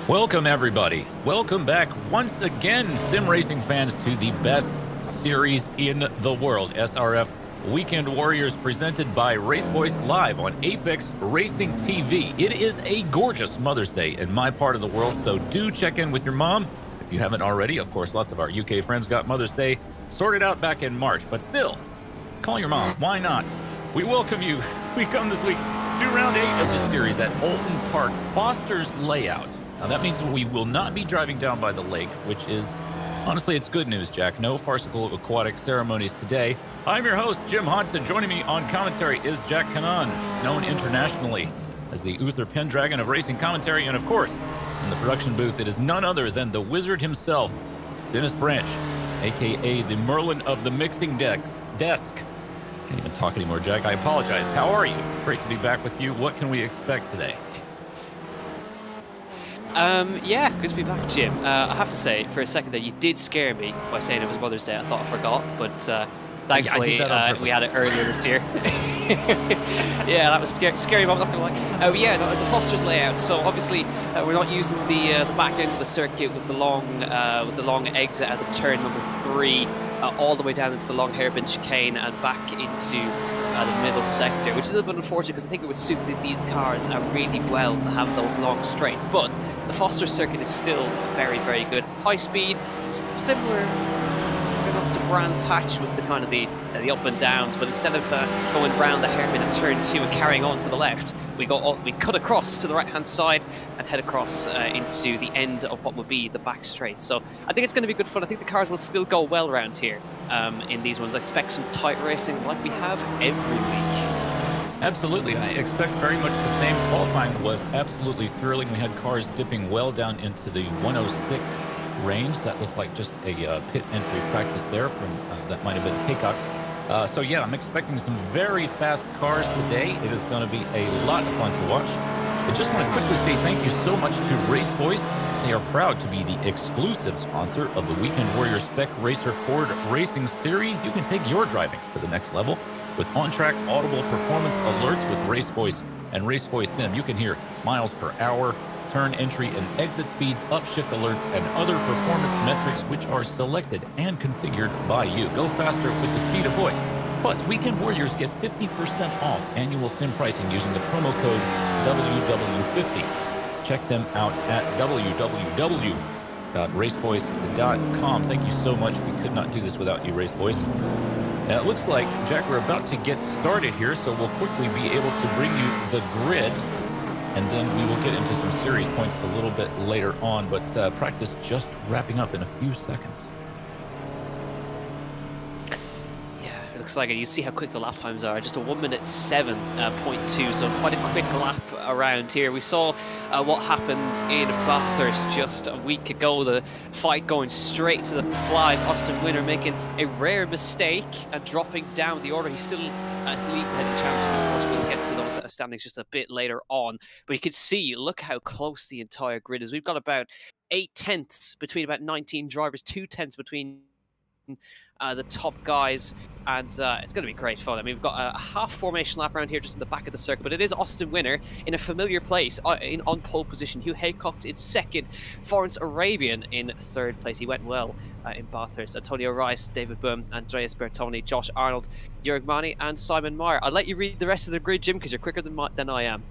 Welcome, everybody. Welcome back once again, sim racing fans, to the best series in the world, SRF Weekend Warriors, presented by RaceVoice live on Apex Racing TV. It is a gorgeous Mother's Day in my part of the world, so do check in with your mom if you haven't already. Of course, lots of our UK friends got Mother's Day sorted out back in March, but still, call your mom. Why not? We welcome you. We come this week to round 8 of this series at Oulton Park, Foster's layout. Now, that means we will not be driving down by the lake, which is, honestly, it's good news, Jack. No farcical aquatic ceremonies today. I'm your host, Jim Hodson. Joining me on commentary is Jack Kanan, known internationally as the Uther Pendragon of racing commentary. And, of course, in the production booth, it is none other than the wizard himself, Dennis Branch, a.k.a. the Merlin of the mixing desk. Can't even talk anymore, Jack. I apologize. How are you? Great to be back with you. What can we expect today? Yeah, good to be back, Jim. I have to say, for a second there, you did scare me by saying it was Mother's Day. I thought I forgot, but thankfully we had it earlier this year. Yeah, that was scary, but I'm not gonna lie. Yeah, the Foster's layout. So obviously, we're not using the back end of the circuit with the long exit at the turn number 3, all the way down into the long hairpin chicane and back into the middle sector, which is a little bit unfortunate because I think it would suit these cars really well to have those long straights. But the Foster circuit is still very, very good. High speed, similar enough to Brands Hatch with the kind of the up and downs, but instead of going round the hairpin at turn 2 and carrying on to the left, we cut across to the right hand side and head across into the end of what would be the back straight. So I think it's going to be good fun. I think the cars will still go well around here in these ones. I expect some tight racing like we have every week. Absolutely. I expect very much the same. Qualifying was absolutely thrilling. We had cars dipping well down into the 106 range. That looked like just a pit entry practice there from that might have been Haycock's. So yeah, I'm expecting some very fast cars today. It is going to be a lot of fun to watch. I just want to quickly say thank you so much to RaceVoice. They are proud to be the exclusive sponsor of the Weekend Warrior Spec Racer Ford Racing Series. You can take your driving to the next level with on-track audible performance alerts with RaceVoice and RaceVoiceSIM. You can hear miles per hour, turn entry and exit speeds, upshift alerts, and other performance metrics which are selected and configured by you. Go faster with the speed of voice. Plus, Weekend Warriors get 50% off annual sim pricing using the promo code WW50. Check them out at www.racevoice.com. Thank you so much. We could not do this without you, RaceVoice. Now, it looks like, Jack, we're about to get started here, so we'll quickly be able to bring you the grid, and then we will get into some series points a little bit later on, but practice just wrapping up in a few seconds. Yeah, it looks like it. You see how quick the lap times are. Just a 1:07.2, so quite a quick lap around here. We saw what happened in Bathurst just a week ago, the fight going straight to the flag. Austin Winner making a rare mistake and dropping down the order. He still leads the head of championship. Of course, we'll get to those standings just a bit later on. But you can see, look how close the entire grid is. We've got about 8 tenths between about 19 drivers, 2 tenths between the top guys, and it's going to be great fun. I mean, we've got a half formation lap around here just in the back of the circuit, but it is Austin Winner in a familiar place on pole position. Hugh Haycock in second, Florence Arabian in third place. He went well in Bathurst. Antonio Rice, David Boom, Andreas Bertoni, Josh Arnold, Jörg Mani, and Simon Meyer. I'll let you read the rest of the grid, Jim, because you're quicker than I am.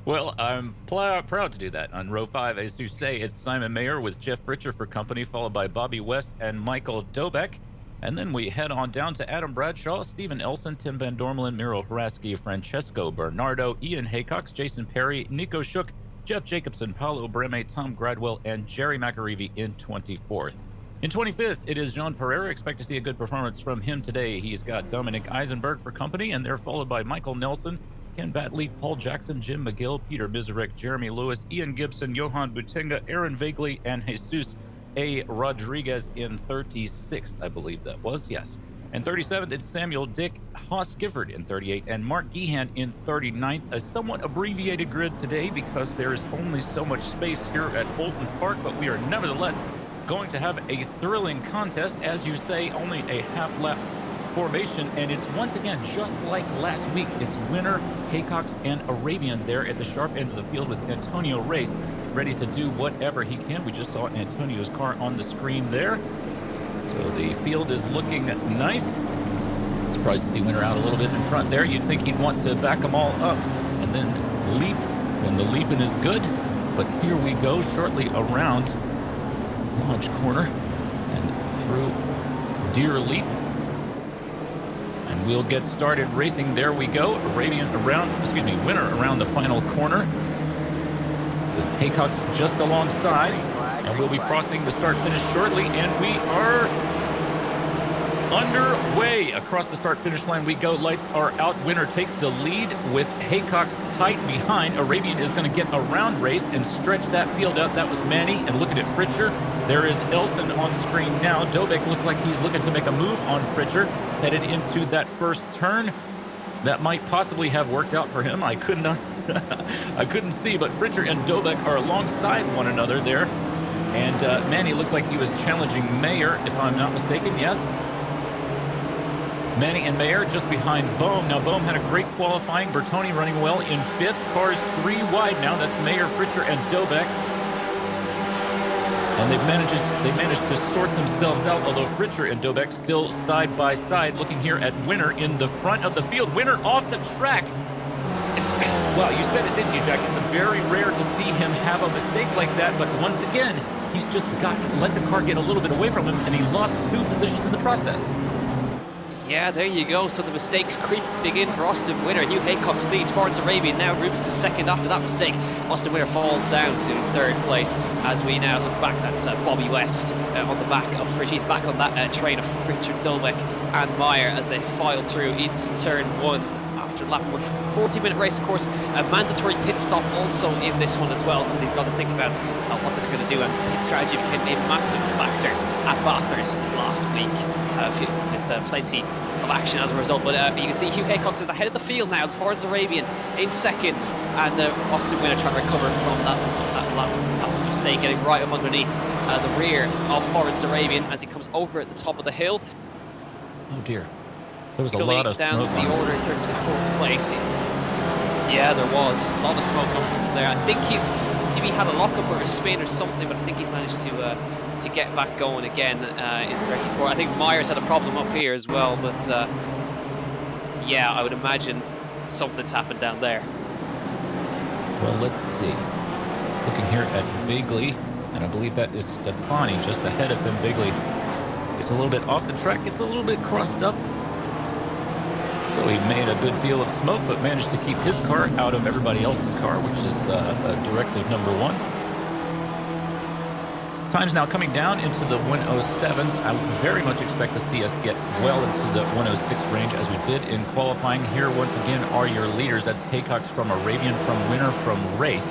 Well, I'm proud to do that. On row 5, as you say, it's Simon Mayer with Jeff Britcher for company, followed by Bobby West and Michael Dobeck. And then we head on down to Adam Bradshaw, Stephen Elson, Tim Van Dormelen, Miro Haraski, Francesco Bernardo, Ian Haycox, Jason Perry, Nico Shook, Jeff Jacobson, Paulo Breme, Tom Gradwell, and Jerry McAreevy in 24th. In 25th, it is Jean Pereira. Expect to see a good performance from him today. He's got Dominic Eisenberg for company, and they're followed by Michael Nelson, Ken Batley, Paul Jackson, Jim McGill, Peter Bizarek, Jeremy Lewis, Ian Gibson, Johan Butenga, Aaron Vagley, and Jesus A. Rodriguez in 36th, I believe that was, yes. And 37th, it's Samuel Dick, Haas Gifford in 38, and Mark Gehan in 39th. A somewhat abbreviated grid today because there is only so much space here at Oulton Park, but we are nevertheless going to have a thrilling contest. As you say, only a half-lap formation, and it's once again just like last week. It's Winner, Haycox, and Arabian there at the sharp end of the field with Antonio Race ready to do whatever he can. We just saw Antonio's car on the screen there. So the field is looking nice. Surprised to see Winner out a little bit in front there. You'd think he'd want to back them all up and then leap when the leaping is good. But here we go, shortly around Lodge Corner and through Deer Leap. And we'll get started racing. There we go. Winner around the final corner. With Haycock's just alongside. And we'll be crossing the start-finish shortly. And we are underway. Across the start-finish line we go. Lights are out. Winner takes the lead with Haycock's tight behind. Arabian is going to get a round race and stretch that field out. That was Manny. And look at it, Fritcher. There is Elson on screen now. Dobek looks like he's looking to make a move on Fritcher. Headed into that first turn. That might possibly have worked out for him. I could not, I couldn't see, but Fritcher and Dobek are alongside one another there. And Manny looked like he was challenging Mayer, if I'm not mistaken. Yes. Manny and Mayer just behind Bohm. Now, Bohm had a great qualifying. Bertoni running well in 5th. Cars 3 wide now. That's Mayer, Fritcher, and Dobek. And they've managed to sort themselves out, although Fritcher and Dobek still side by side. Looking here at Winner in the front of the field. Winner off the track. Well, you said it, didn't you, Jack? It's very rare to see him have a mistake like that, but once again, he's just let the car get a little bit away from him, and he lost 2 positions in the process. Yeah, there you go. So the mistakes creeping in for Austin Winner. Hugh Haycock leads Forza Arabian. Now Rubens is second after that mistake. Austin Winner falls down to 3rd place as we now look back. That's Bobby West on the back of Fritch. He's back on that train of Richard Dolbeck and Meyer as they file through into turn 1 after lap 1. 40-minute race, of course. A mandatory pit stop also in this one as well. So they've got to think about what they're going to do. And pit strategy became a massive factor at Bathurst last week. With plenty of action as a result, but you can see Hugh Haycock's at the head of the field now. Forza Arabian in 2nd, and Austin Winner trying to recover from that last mistake, getting right up underneath the rear of Forza Arabian as he comes over at the top of the hill. Oh dear, there was a lot of down smoke the order in 34th place. Yeah, there was a lot of smoke coming from there. I think maybe had a lockup or a spin or something, but I think he's managed to get back going again in 34. I think Myers had a problem up here as well, but yeah, I would imagine something's happened down there. Well, let's see. Looking here at Vigley, and I believe that is Stefani just ahead of him. Vigley is a little bit off the track, gets a little bit crossed up. So he made a good deal of smoke, but managed to keep his car out of everybody else's car, which is directive number 1. Time's now coming down into the 107s. I very much expect to see us get well into the 106 range as we did in qualifying. Here, once again, are your leaders. That's Haycock's from Arabian, from Winner, from Race.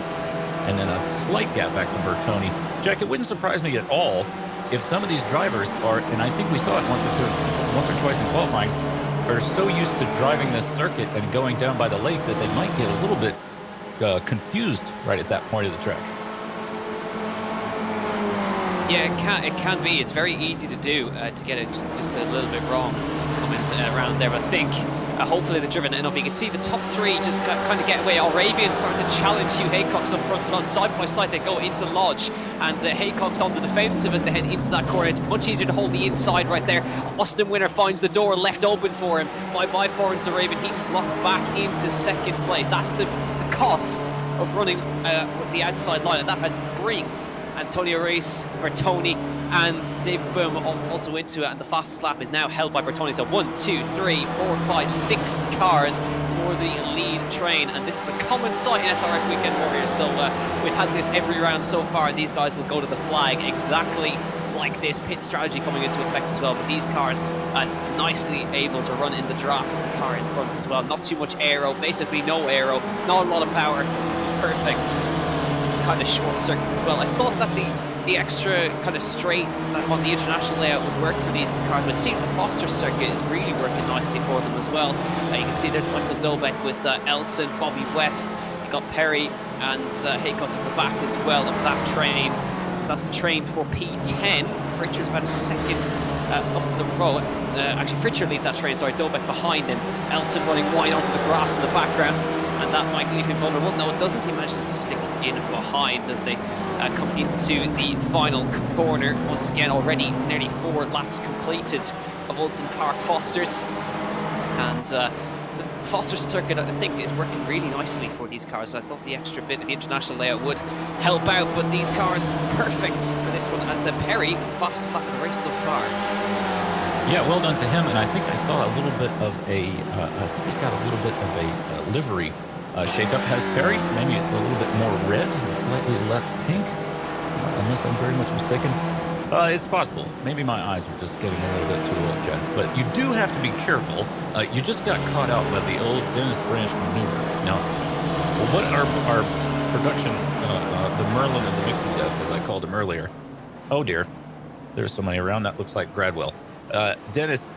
And then a slight gap back to Bertoni. Jack, it wouldn't surprise me at all if some of these drivers are, and I think we saw it once or twice in qualifying, are so used to driving this circuit and going down by the lake that they might get a little bit confused right at that point of the track. Yeah, it can be. It's very easy to do, to get it just a little bit wrong coming around there. But I think hopefully they're driven enough. You can see the top 3 just kind of get away. Arabian starting to challenge Hugh Haycock's up front as well. Side by side they go into Lodge, and Haycock's on the defensive as they head into that corner. It's much easier to hold the inside right there. Austin Winner finds the door left open for him. Fly-by Forrance Arabian. He slots back into 2nd place. That's the cost of running with the outside line, and that brings Antonio Reis, Bertoni, and David Boom also into it, and the fastest lap is now held by Bertoni. So 1, 2, 3, 4, 5, 6 cars for the lead train, and this is a common sight in SRF Weekend Warriors. So we've had this every round so far, and these guys will go to the flag exactly like this. Pit strategy coming into effect as well, but these cars are nicely able to run in the draft of the car in front as well. Not too much aero, basically no aero, not a lot of power, perfect kind of short circuit as well. I thought that the extra kind of straight on the international layout would work for these cars, but it seems the Foster circuit is really working nicely for them as well. You can see there's Michael Dobek with Elson, Bobby West, you got Perry and Haycock's at the back as well of that train. So that's the train for P10. Fritcher's about a second up the road. Actually, Fritcher leads that train, sorry, Dobek behind him. Elson running wide onto the grass in the background, and that might leave him vulnerable. No, it doesn't. He manages to stick in behind as they coming into the final corner. Once again, already nearly 4 laps completed of Oulton Park Fosters. And the Foster circuit, I think, is working really nicely for these cars. I thought the extra bit of the international layout would help out, but these cars perfect for this one. As Perry, the fastest lap of the race so far. Yeah, well done to him. And I think I saw a little bit of a, I think he's got a little bit of a livery shakeup. Has Perry? Maybe it's a little bit more red and slightly less pink, unless I'm very much mistaken. It's possible. Maybe my eyes are just getting a little bit too old, Jack. But you do have to be careful. You just got caught out by the old Dennis Branch maneuver. Now, what our production, the Merlin and the mixing desk, as I called him earlier. Oh dear, there's somebody around. That looks like Gradwell. Dennis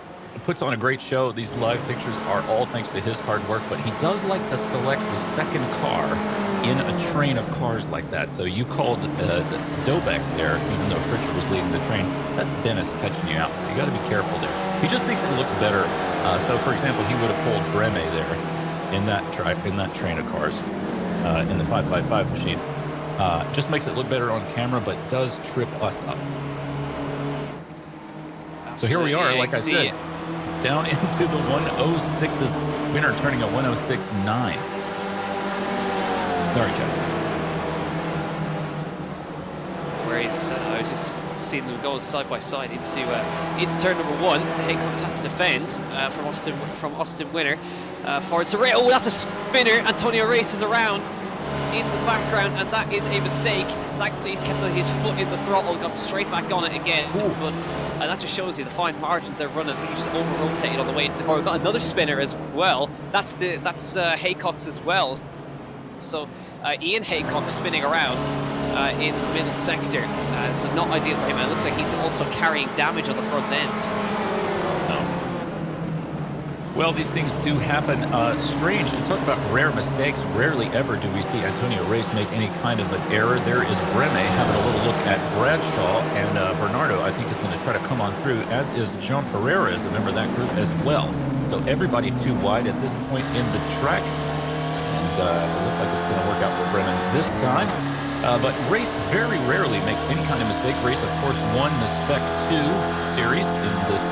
puts on a great show. These live pictures are all thanks to his hard work, but he does like to select the second car in a train of cars like that. So you called Dobek there, even though Pritchard was leading the train. That's Dennis catching you out, so you got to be careful there. He just thinks it looks better. So, for example, he would have pulled Breme there in that train of cars in the 555 machine. Just makes it look better on camera, but does trip us up. So here we are, like I said, down into the 106's winner, turning a 106.9. Sorry, Jeff. Whereas I was just seeing them go side by side into turn number 1. Haycock's had to defend from Austin Winner. Forward to Ray. Oh, that's a spinner. Antonio races around in the background, and that is a mistake. Thankfully, he's kept his foot in the throttle, got straight back on it again. But that just shows you the fine margins they're running. I think he just over-rotated on the way into the corner. We've got another spinner as well. That's Haycock's as well. So Ian Haycock spinning around in the middle sector. So not ideal for him. And it looks like he's also carrying damage on the front end. Well, these things do happen. Strange to talk about rare mistakes. Rarely ever do we see Antonio Race make any kind of an error. There is Breme having a little look at Bradshaw, and Bernardo, I think, is going to try to come on through, as is John Pereira, is a member of that group as well. So everybody too wide at this point in the track. And it looks like it's going to work out for Breme this time. But Race very rarely makes any kind of mistake. Race, of course, won the Spec 2 series in this,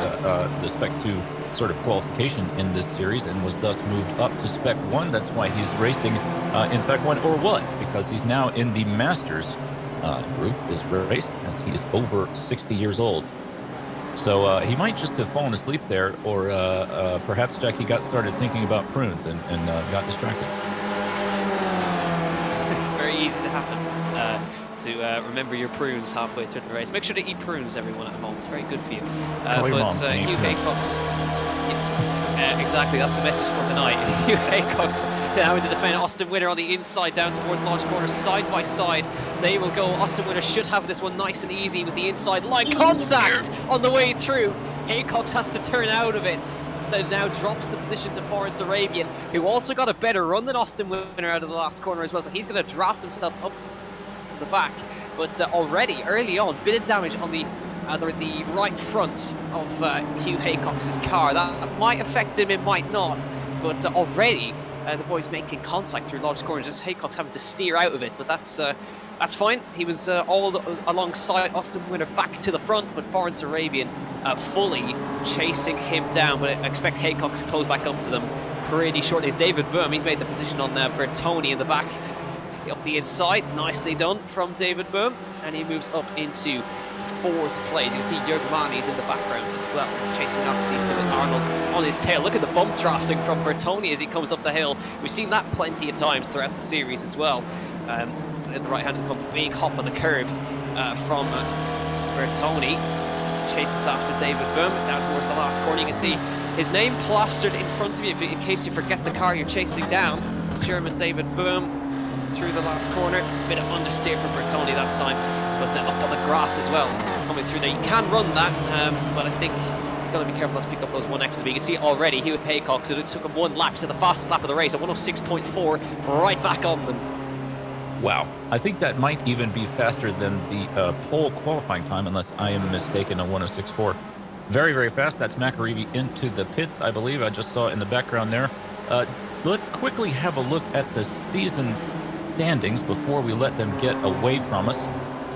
the Spec 2 sort of qualification in this series, and was thus moved up to Spec 1. That's why he's racing in Spec 1, or was, because he's now in the Masters group, is Race, as he is over 60 years old. So he might just have fallen asleep there, or perhaps Jackie got started thinking about prunes and got distracted. Very easy to happen. To remember your prunes halfway through the race. Make sure to eat prunes, everyone at home. It's very good for you. Hugh Haycock's... exactly, that's the message for tonight. Hugh Haycock's now to defend Austin Winner on the inside, down towards launch corner, side by side. They will go. Austin Winner should have this one nice and easy with the inside line contact on the way through. Haycock's has to turn out of it. That now drops the position to Florence Arabian, who also got a better run than Austin Winner out of the last corner as well. So he's going to draft himself up the back, but already early on, bit of damage on the right front of Hugh Haycock's car. That might affect him, it might not, but already the boys making contact through launch corner. Just Haycock's having to steer out of it, but that's fine. He was all alongside Austin Winner back to the front, but Florence Arabian fully chasing him down. But I expect Haycock to close back up to them pretty shortly. As David Boom, he's made the position on Bertoni in the back. Up the inside, nicely done from David Boom, and he moves up into fourth place. You can see Jürgen Mani's in the background as well. He's chasing after these two with Arnold on his tail. Look at the bump drafting from Bertoni as he comes up the hill. We've seen that plenty of times throughout the series as well. In the right-handed come big hop on the curb from Bertoni. Chases after David Boom down towards the last corner. You can see his name plastered in front of you in case you forget the car you're chasing down. German David Boom through the last corner. Bit of understeer from Bertoni that time, but up on the grass as well, coming through there. You can run that, but I think you've got to be careful not to pick up those 1Xs. But you can see already Hugh Haycock, so it took him 1 lap, so the fastest lap of the race at 106.4, right back on them. Wow. I think that might even be faster than the pole qualifying time, unless I am mistaken, on 106.4. Very, very fast. That's McAreevy into the pits, I believe. I just saw it in the background there. Let's quickly have a look at the season's standings before we let them get away from us.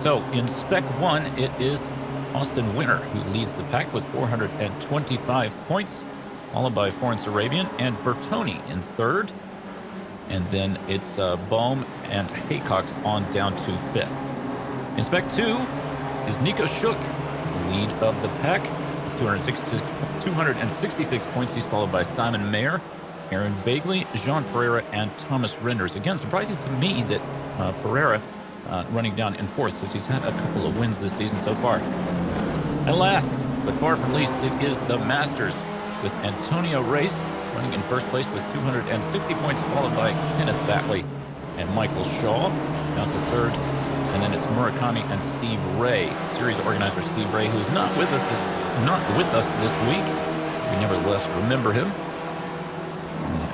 So in Spec 1, it is Austin Winter who leads the pack with 425 points, followed by Florence Arabian and Bertoni in third. And then it's Bohm and Haycox on down to fifth. In Spec 2 is Nico Shook, lead of the pack, with 266 points. He's followed by Simon Mayer, Aaron Vagley, Jean Pereira, and Thomas Renders. Again, surprising to me that Pereira running down in fourth, since he's had a couple of wins this season so far. And last, but far from least, it is the Masters, with Antonio Race running in first place with 260 points, followed by Kenneth Batley and Michael Shaw down to third. And then it's Murakami and Steve Ray, series organizer Steve Ray, who is not with us this week. We nevertheless remember him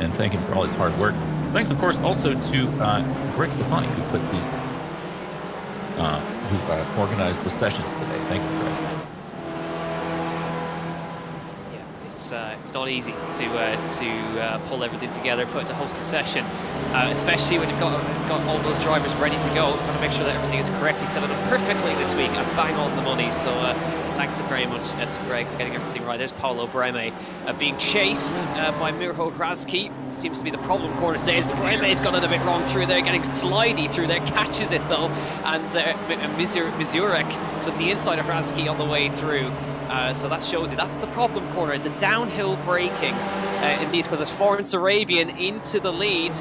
and thank him for all his hard work. Thanks, of course, also to Greg Stefani, who put these, who organized the sessions today. Thank you, Greg. It's not easy to pull everything together, to host a session, especially when you've got all those drivers ready to go. Got to make sure that everything is correctly set up perfectly this week and bang on the money. So thanks very much to Greg for getting everything right. There's Paolo Breme being chased by Mirho Hrazki. Seems to be the problem corner today. Breme's got it a bit wrong through there, getting slidey through there, catches it though, and Mizurek was up the inside of Hrazki on the way through. So that shows you that's the problem corner. It's a downhill braking in these, because it's Florence Arabian into the lead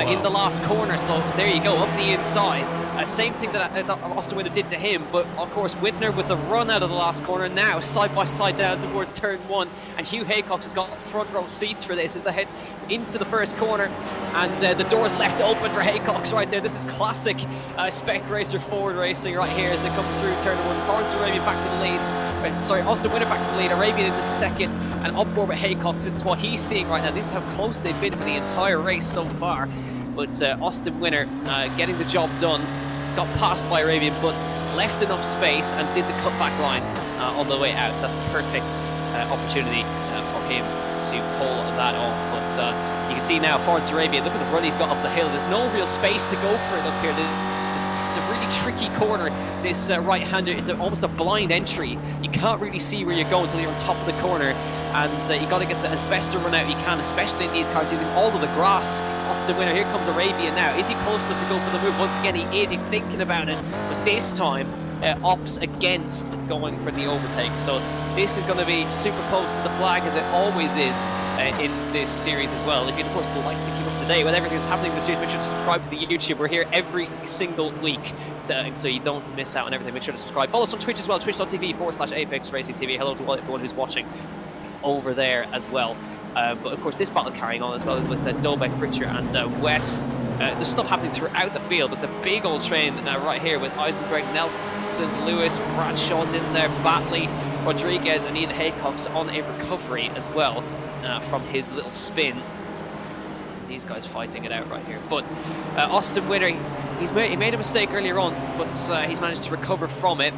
in the last corner. So there you go, up the inside. Same thing that Austin Winter did to him, but of course Whitner with the run out of the last corner, now side by side down towards turn one, and Hugh Haycox has got front row seats for this as they head into the first corner, and the door's left open for Haycox right there. This is classic spec racer forward racing right here as they come through turn one. Florence Arabian back to the lead. Austin Winter back to the lead, Arabian into second, and up board with Haycox. This is what he's seeing right now. This is how close they've been for the entire race so far. But Austin Winter getting the job done, got passed by Arabian, but left enough space and did the cutback line on the way out. So that's the perfect opportunity for him to pull that off. But you can see now Florence Arabian, look at the run he's got up the hill. There's no real space to go for it up here. It's a really tricky corner, this right-hander. It's almost a blind entry. You can't really see where you're going until you're on top of the corner, and you got to get as best a run out you can, especially in these cars using all of the grass. Austin Winter, here comes Arabian now. Is he close enough to go for the move? Once again, he is. He's thinking about it, but this time opts against going for the overtake. So this is going to be super close to the flag, as it always is in this series as well. If you'd of course like to keep up to date with everything that's happening in the series, make sure to subscribe to the YouTube. We're here every single week, so you don't miss out on everything. Make sure to subscribe. Follow us on Twitch as well, twitch.tv/Apex Racing TV. Hello to everyone who's watching over there as well. But of course this battle carrying on as well with Dobek, Fritcher and West. There's stuff happening throughout the field, but the big old train right here with Eisenberg, Nelson, Lewis, Bradshaw's in there, Batley, Rodriguez and Ian Haycox on a recovery as well from his little spin. These guys fighting it out right here. But Austin Winter, he made a mistake earlier on, but he's managed to recover from it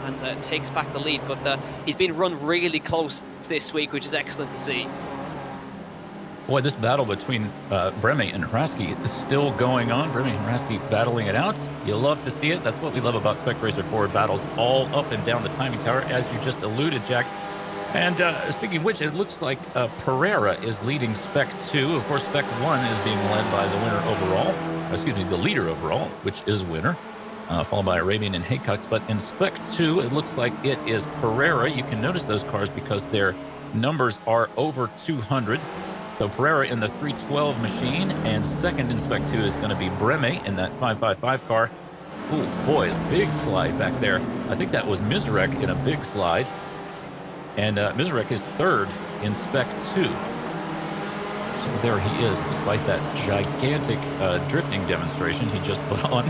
and takes back the lead. But he's been run really close this week, which is excellent to see. Boy, this battle between Breme and Hrazki is still going on. Breme and Hrazki battling it out. You love to see it. That's what we love about Spec Racer forward battles, all up and down the timing tower, as you just alluded, Jack. And speaking of which, it looks like Pereira is leading Spec 2. Of course, Spec 1 is being led by the winner overall. Excuse me, the leader overall, which is Winner, followed by Arabian and Haycox. But in Spec 2, it looks like it is Pereira. You can notice those cars because their numbers are over 200. So Pereira in the 312 machine, and second in Spec 2 is going to be Breme in that 555 car. Oh boy, big slide back there. I think that was Mizurek in a big slide. And Mizurek is third in Spec 2. So there he is, despite that gigantic drifting demonstration he just put on.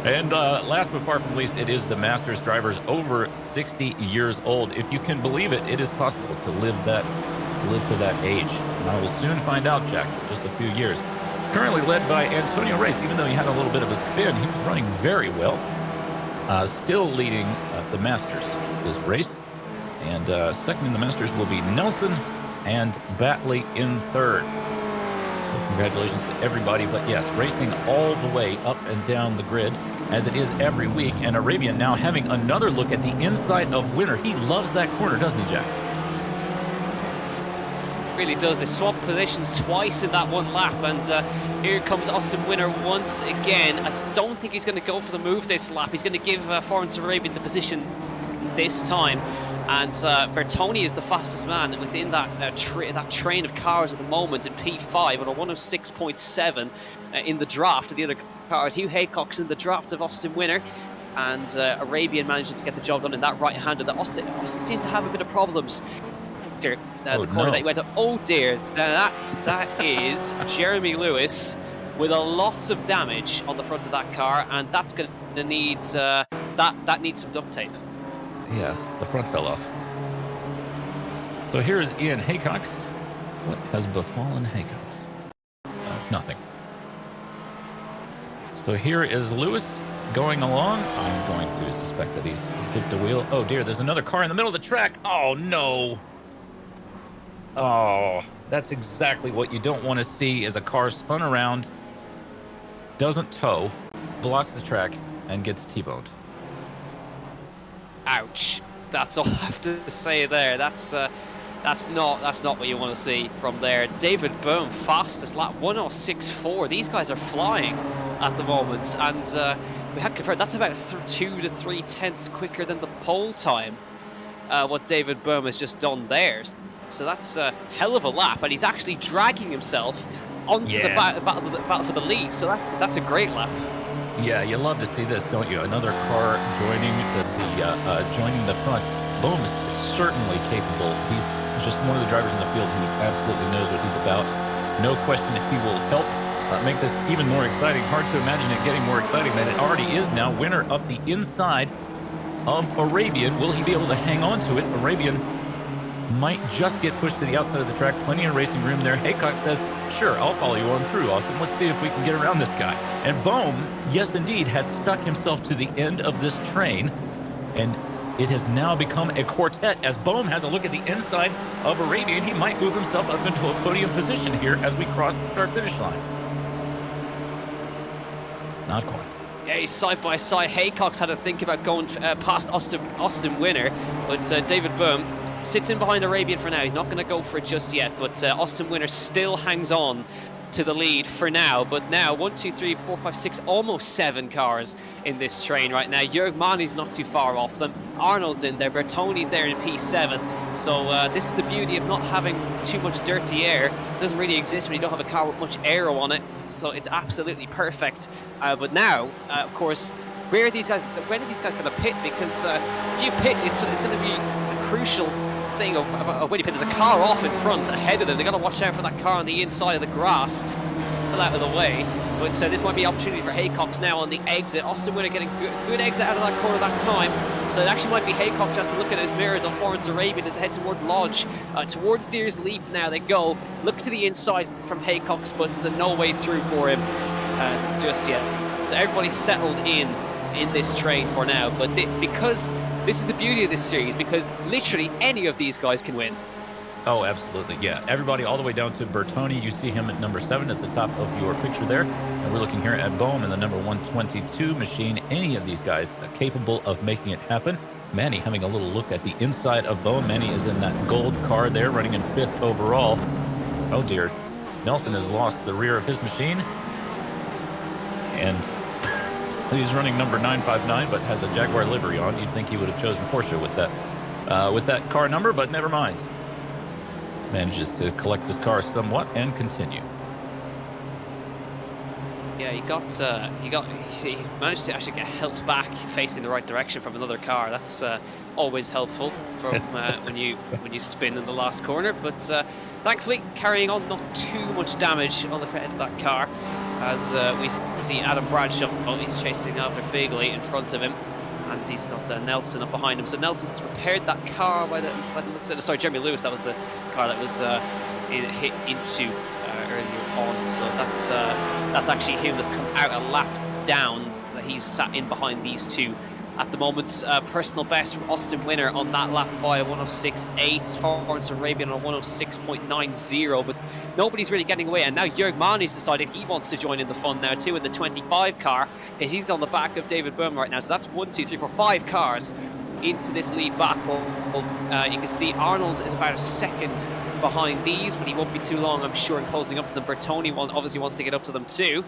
And last but far from least, it is the Masters drivers over 60 years old. If you can believe it, it is possible to live to that age. And I will soon find out, Jack, in just a few years. Currently led by Antonio Race, even though he had a little bit of a spin, he was running very well. Still leading the Masters is Race. And second in the Masters will be Nelson, and Batley in third. Congratulations to everybody. But yes, racing all the way up and down the grid as it is every week. And Arabian now having another look at the inside of Winner. He loves that corner, doesn't he, Jack? Really does. They swapped positions twice in that one lap, and here comes Austin Winner once again. I don't think he's going to go for the move this lap. He's going to give Florence Arabian the position this time, and Bertoni is the fastest man within that train of cars at the moment in P5 on a 106.7 in the draft of the other cars. Hugh Haycock's in the draft of Austin Winner, and Arabian managing to get the job done in that right-hander. That Austin seems to have a bit of problems. The corner that he went to. Oh dear, now that is Jeremy Lewis with a lots of damage on the front of that car, and that's going to need that needs some duct tape. Yeah, the front fell off. So here is Ian Haycox. What has befallen Haycox? Nothing. So here is Lewis going along. I'm going to suspect that he's dipped a wheel. Oh dear, there's another car in the middle of the track. Oh no. Oh, that's exactly what you don't want to see, is a car spun around, doesn't tow, blocks the track, and gets T-boned. Ouch. That's all I have to say there. That's not what you want to see from there. David Bohm, fastest lap, 106.4. These guys are flying at the moment, and we had confirmed that's about 2 to 3 tenths quicker than the pole time. What David Bohm has just done there. So that's a hell of a lap, and he's actually dragging himself onto the battle for the lead. So that's a great lap. Yeah, you love to see this, don't you? Another car joining the front. Bohm is certainly capable. He's just one of the drivers in the field who absolutely knows what he's about. No question if he will help make this even more exciting. Hard to imagine it getting more exciting than it already is now. Winner up the inside of Arabian. Will he be able to hang on to it? Arabian might just get pushed to the outside of the track. Plenty of racing room there. Haycock says, sure, I'll follow you on through, Austin. Let's see if we can get around this guy. And Bohm, yes indeed, has stuck himself to the end of this train, and it has now become a quartet as Bohm has a look at the inside of Arabian. He might move himself up into a podium position here as we cross the start-finish line. Not quite. Yeah, he's side by side. Haycock's had to think about going past Austin Winner, but David Bohm sits in behind Arabian for now. He's not going to go for it just yet, but Austin Winner still hangs on to the lead for now. But now 1, 2, 3, 4, 5, 6, almost 7 cars in this train right now. Jörg Mani's not too far off them. Arnold's in there. Bertoni's there in P7. So this is the beauty of not having too much dirty air. It doesn't really exist when you don't have a car with much aero on it. So it's absolutely perfect. But now, of course, when are these guys going to pit? Because if you pit, it's going to be a crucial thing of when you pit. There's a car off in front ahead of them. They've got to watch out for that car on the inside of the grass. Pull out of the way. But this might be an opportunity for Haycox now on the exit. Austin Winner getting good exit out of that corner that time. So it actually might be Haycox who has to look at his mirrors on Florence Arabian as they head towards Lodge. Towards Deer's Leap now they go. Look to the inside from Haycox, but no way through for him just yet. So everybody's settled in this train for now. But because this is the beauty of this series, because literally any of these guys can win. Oh, absolutely, yeah. Everybody all the way down to Bertoni. You see him at number 7 at the top of your picture there. And we're looking here at Bohm in the number 122 machine. Any of these guys are capable of making it happen. Manny having a little look at the inside of Bohm. Manny is in that gold car there, running in 5th overall. Oh, dear. Nelson has lost the rear of his machine. And he's running number 959, but has a Jaguar livery on. You'd think he would have chosen Porsche with that car number, but never mind. Manages to collect his car somewhat and continue. Yeah, he managed to actually get helped back facing the right direction from another car. That's always helpful from when you spin in the last corner. But thankfully, carrying on, not too much damage on the front of that car. As we see Adam Bradshaw, he's chasing after Figley in front of him, and he's got Nelson up behind him. So Nelson's repaired that car by the looks of it. Sorry, Jeremy Lewis, that was the car that was hit into earlier on. So that's actually him that's come out a lap down. That he's sat in behind these two at the moment. Personal best from Austin Winner on that lap by 106.8. Florence Arabian on 106.90, but nobody's really getting away. And now Jörg Mani's decided he wants to join in the fun now too in the 25 car, because he's on the back of David Bohm right now. So that's 1, 2, 3, 4, 5 cars into this lead battle. You can see Arnold is about a second behind these, but he won't be too long, I'm sure, in closing up to them. Bertoni obviously wants to get up to them too.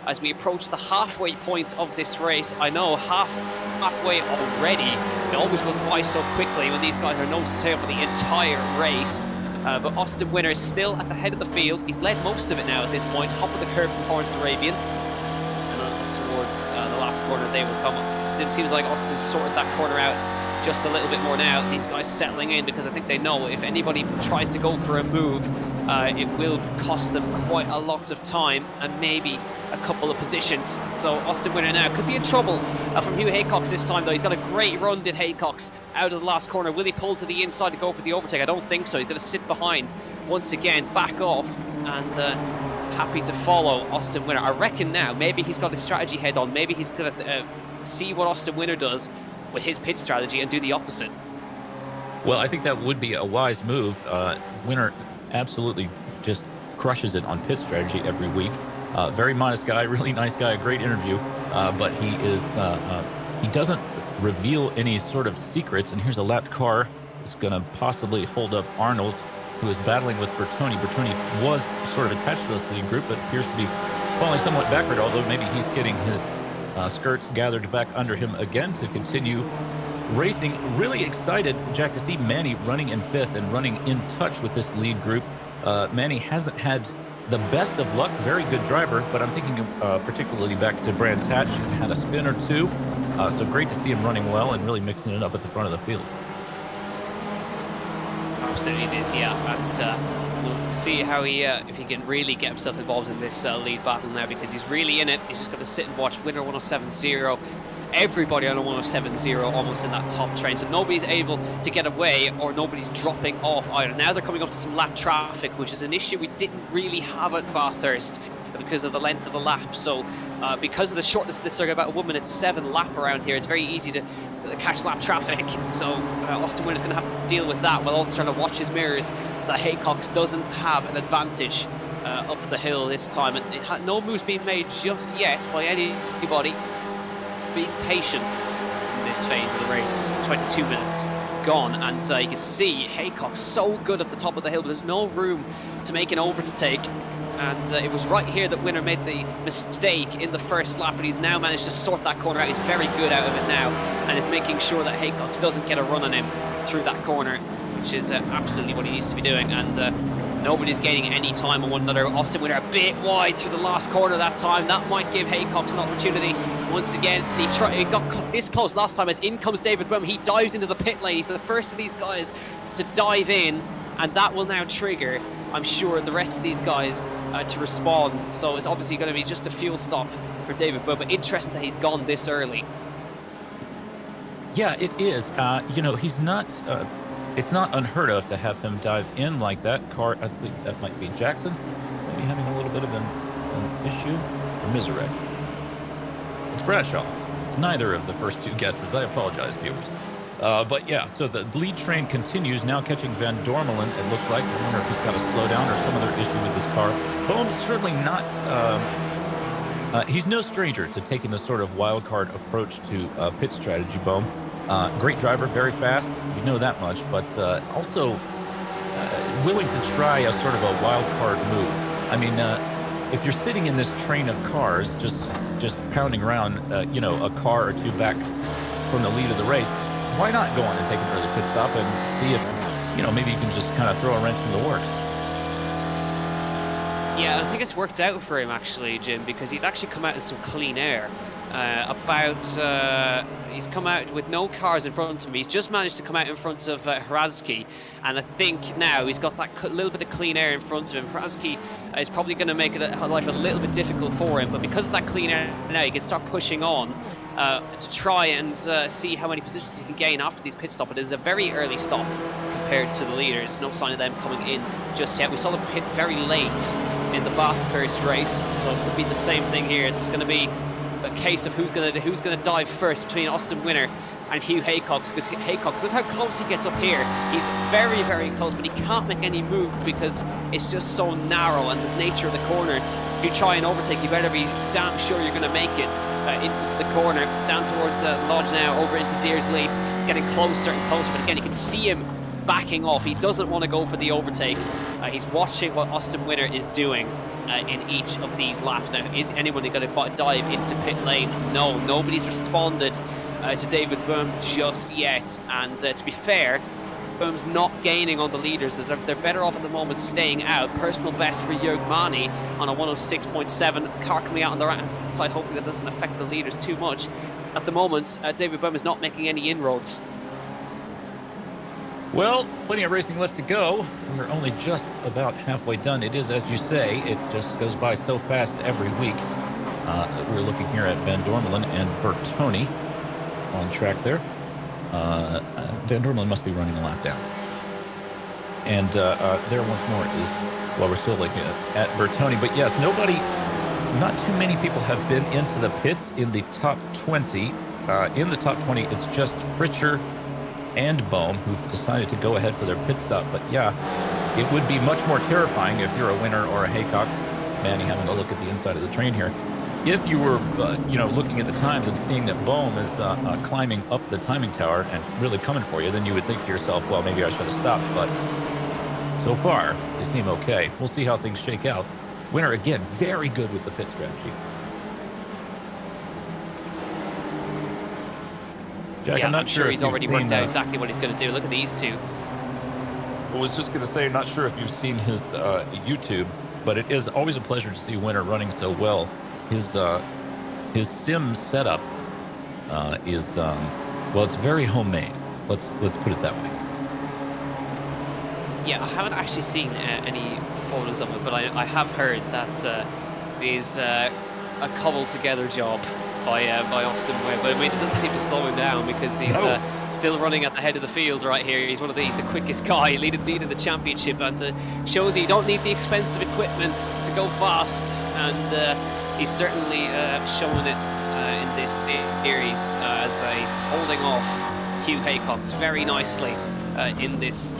As we approach the halfway point of this race, I know halfway already. It always goes by so quickly when these guys are nose to tail for the entire race. But Austin Winner is still at the head of the field. He's led most of it now at this point. Hop of the curb from Florence Arabian. And towards the last corner, they will come up. Seems like Austin's sorted that corner out just a little bit more now. These guys settling in, because I think they know if anybody tries to go for a move, it will cost them quite a lot of time and maybe a couple of positions. So Austin Winner now could be in trouble from Hugh Haycox this time, though. He's got a great run, did Haycox, out of the last corner. Will he pull to the inside to go for the overtake? I don't think so. He's going to sit behind once again, back off, and happy to follow Austin Winner. I reckon now maybe he's got his strategy head on. Maybe he's going to see what Austin Winner does with his pit strategy and do the opposite. Well, I think that would be a wise move. Winner absolutely just crushes it on pit strategy every week. Very modest guy, really nice guy, a great interview, but he doesn't reveal any sort of secrets. And here's a lapped car that's going to possibly hold up Arnold, who is battling with Bertoni. Bertoni was sort of attached to this lead group, but appears to be falling somewhat backward, although maybe he's getting his skirts gathered back under him again to continue racing. Really excited, Jack, to see Manny running in 5th and running in touch with this lead group. Manny hasn't had the best of luck, very good driver, but I'm thinking particularly back to Brands Hatch, had a spin or two. So great to see him running well and really mixing it up at the front of the field. Absolutely it is, yeah. And we'll see how he, if he can really get himself involved in this lead battle now, because he's really in it. He's just got to sit and watch Winner 107.0. Everybody on a 107.0 almost in that top train, so nobody's able to get away, or nobody's dropping off either. Now they're coming up to some lap traffic, which is an issue we didn't really have at Bathurst because of the length of the lap. So because of the shortness of this circuit, about a 1:07 lap around here, it's very easy to catch lap traffic. So Austin Winner's going to have to deal with that, while also trying to watch his mirrors, so that Haycox doesn't have an advantage up the hill this time. And it had no moves being made just yet by anybody. Being patient in this phase of the race. 22 minutes gone, and you can see Haycox so good at the top of the hill, but there's no room to make an overtake. And it was right here that Winner made the mistake in the first lap, but he's now managed to sort that corner out. He's very good out of it now, and is making sure that Haycox doesn't get a run on him through that corner, which is absolutely what he needs to be doing. And nobody's gaining any time on one another. Austin Winner a bit wide through the last corner that time. That might give Haycox an opportunity. Once again, he got this close last time, as in comes David Bohm. He dives into the pit lane. He's the first of these guys to dive in, and that will now trigger, I'm sure, the rest of these guys to respond. So it's obviously going to be just a fuel stop for David Bohm, but interesting that he's gone this early. Yeah, it is. You know, he's not... it's not unheard of to have him dive in like that. Car, I think that might be Jackson, maybe having a little bit of an issue. Or Misery. It's Bradshaw. It's neither of the first two guesses. I apologize, viewers. But yeah, so the lead train continues, now catching Van Dormelen, it looks like. I wonder if he's got a slowdown or some other issue with his car. Bohm's certainly not... he's no stranger to taking the sort of wild card approach to pit strategy, Bohm. Great driver, very fast, we know that much, but also willing to try a sort of a wild card move. I mean, if you're sitting in this train of cars, just pounding around, you know, a car or two back from the lead of the race, why not go on and take an early pit stop and see if, you know, maybe you can just kind of throw a wrench in the works. Yeah, I think it's worked out for him actually, Jim, because he's actually come out in some clean air. He's come out with no cars in front of him. He's just managed to come out in front of Hrazky, and I think now he's got that little bit of clean air in front of him. Hrazky is probably going to make life a little bit difficult for him, but because of that clean air now, he can start pushing on to try and see how many positions he can gain after these pit stops. It is a very early stop compared to the leaders. No sign of them coming in just yet. We saw them pit very late in the Bathurst race, so it could be the same thing here. It's going to be case of who's gonna dive first between Austin Winner and Hugh Haycox, because Haycox, look how close he gets up here. He's very, very close, but he can't make any move because it's just so narrow, and the nature of the corner. If you try and overtake, you better be damn sure you're going to make it into the corner, down towards Lodge now, over into Deers Leap. It's getting closer and closer, but again, you can see him backing off. He doesn't want to go for the overtake. He's watching what Austin Winner is doing in each of these laps. Now, is anybody going to dive into pit lane? No, nobody's responded to David Bohm just yet, and to be fair, Bohm's not gaining on the leaders. They're better off at the moment staying out. Personal best for Jörg Mani on a 106.7. Car coming out on the right hand side. Hopefully that doesn't affect the leaders too much. At the moment, David Bohm is not making any inroads. Well, plenty of racing left to go. We're only just about halfway done. It is, as you say, it just goes by so fast every week. We're looking here at Van Dormelen and Bertoni on track there. Van Dormelen must be running a lap down. And there once more is, well, we're still looking at Bertoni. But yes, not too many people have been into the pits in the top 20. In the top 20, it's just Fritcher and Bohm who've decided to go ahead for their pit stop. But yeah, it would be much more terrifying if you're a Winner or a Haycox. Manny having a look at the inside of the train here. If you were, looking at the times and seeing that Bohm is climbing up the timing tower and really coming for you, then you would think to yourself, well, maybe I should have stopped. But so far, they seem okay. We'll see how things shake out. Winner, again, very good with the pit strategy. Jack, Yeah, I'm not sure he's already worked out exactly what he's going to do. Look at these two. I was just going to say, not sure if you've seen his YouTube, but it is always a pleasure to see Winner running so well. His sim setup is well, it's very homemade. Let's put it that way. Yeah, I haven't actually seen any photos of it, but I have heard that is a cobbled together job by Austin Winner. But I mean, it doesn't seem to slow him down because he's still running at the head of the field right here. He's one of these, the quickest guy leading the championship, and shows you don't need the expensive equipment to go fast. And he's certainly showing it in this series as he's holding off Hugh Haycox very nicely in this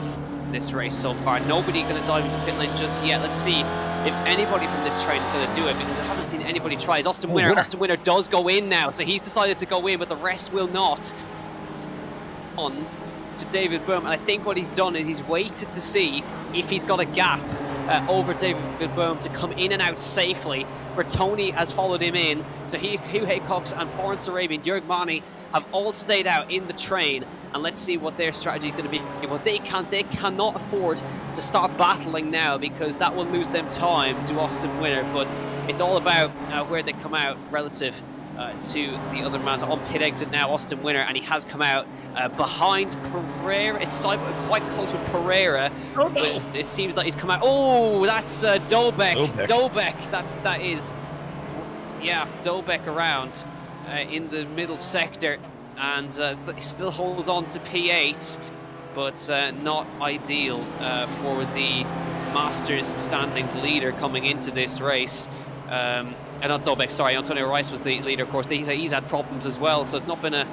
race so far. Nobody going to dive into pit lane just yet. Let's see if anybody from this train is going to do it, because I haven't seen anybody try. Is Austin Winner? Austin Winner does go in now, so he's decided to go in, but the rest will not. On to David Bohm, and I think what he's done is he's waited to see if he's got a gap over David Bohm to come in and out safely. Bertoni has followed him in, so Hugh Haycox and Florence Arabian, Jörg Mani have all stayed out in the train, and let's see what their strategy is going to be. Well, they cannot afford to start battling now, because that will lose them time to Austin Winner, but it's all about where they come out relative to the other man's on pit exit now, Austin Winner, and he has come out behind Pereira. It's quite close with Pereira, but it seems like he's come out. Oh, that's Dobek. That is Dobek around in the middle sector, and he still holds on to P8, but not ideal for the Masters standings leader coming into this race. Not Dobek, sorry, Antonio Rice was the leader, of course. He's had problems as well, so it's not been a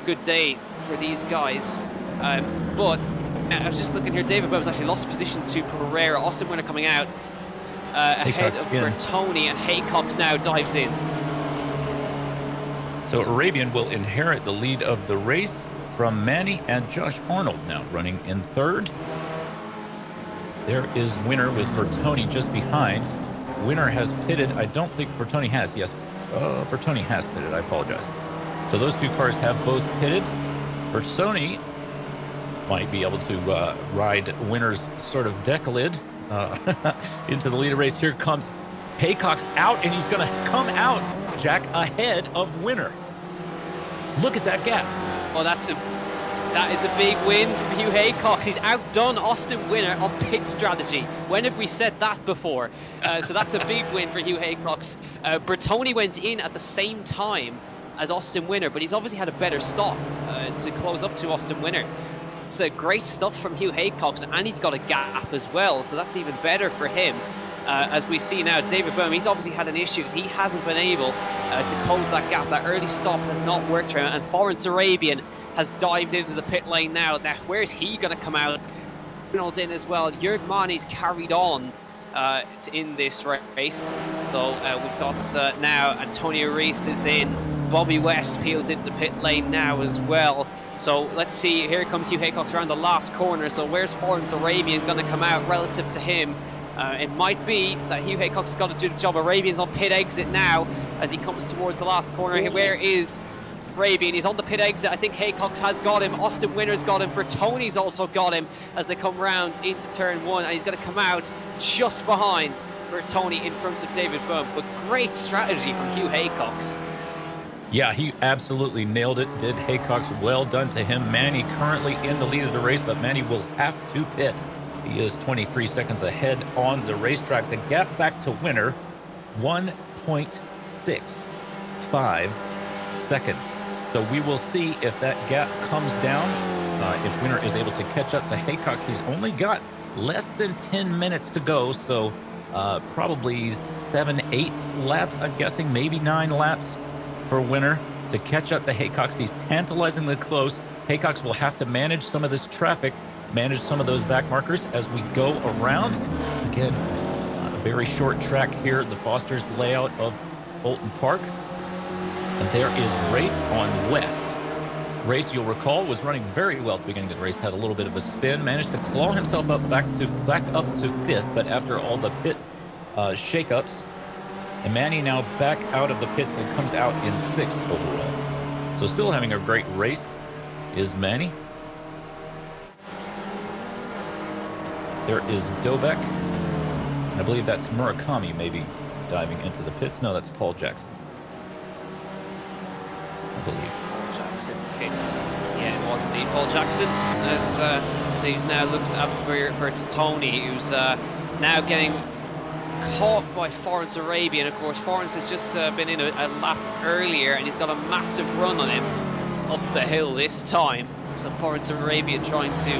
good day for these guys. But I was just looking here, David Bohm's actually lost position to Pereira. Austin Winner coming out ahead of Bertoni, and Haycox now dives in. So Arabian will inherit the lead of the race from Manny, and Josh Arnold now running in third. There is Winner with Bertoni just behind. Winner has pitted. I don't think Bertoni has. Yes, Bertoni has pitted. I apologize. So those two cars have both pitted. Bertoni might be able to ride Winner's sort of decalid into the lead of the race. Here comes Haycox out, and he's going to come out, Jack, ahead of Winner. Look at that gap. Oh, that is a big win from Hugh Haycox. He's outdone Austin Winner on pit strategy. When have we said that before? So that's a big win for Hugh Haycox. Bertoni went in at the same time as Austin Winner, but he's obviously had a better stop to close up to Austin Winner. It's great stuff from Hugh Haycox, and he's got a gap as well, so that's even better for him. as we see now, David Bohm, he's obviously had an issue because he hasn't been able to close that gap. That early stop has not worked for him, and Foreign Arabian has dived into the pit lane now. Now, where's he going to come out? Reynolds in as well. Jörg Mani's carried on in this race. So we've got now Antonio Rees is in. Bobby West peels into pit lane now as well. So let's see, here comes Hugh Haycox around the last corner. So where's Foreign Arabian going to come out relative to him? It might be that Hugh Haycox has got to do the job. Arabian's on pit exit now as he comes towards the last corner. Where is Arabian? He's on the pit exit. I think Haycox has got him. Austin Winner's got him. Bertoni's also got him as they come round into turn 1. And he's going to come out just behind Bertoni in front of David Bohm. But great strategy from Hugh Haycox. Yeah, he absolutely nailed it. Did Haycox. Well done to him. Manny currently in the lead of the race, but Manny will have to pit. He is 23 seconds ahead on the racetrack. The gap back to Winner, 1.65 seconds. So we will see if that gap comes down, if Winner is able to catch up to Haycox. He's only got less than 10 minutes to go, so probably 7-8 laps, I'm guessing, maybe 9 laps for Winner to catch up to Haycox. He's tantalizingly close. Haycox will have to manage some of this traffic, manage some of those back markers as we go around. Again, a very short track here, the Foster's layout of Oulton Park. And there is Race on West. Race, you'll recall, was running very well at the beginning of the race, had a little bit of a spin, managed to claw himself up back up to 5th, but after all the pit shakeups, and Manny now back out of the pits and comes out in 6th overall. So still having a great race is Manny. There is Dobek. I believe that's Murakami maybe diving into the pits. No, that's Paul Jackson, I believe. Paul Jackson hits. Yeah, it was indeed Paul Jackson. As these now looks at Bertoni, who's now getting caught by Foreign Arabian. Of course, Foreign has just been in a lap earlier, and he's got a massive run on him up the hill this time. So Foreign Arabian trying to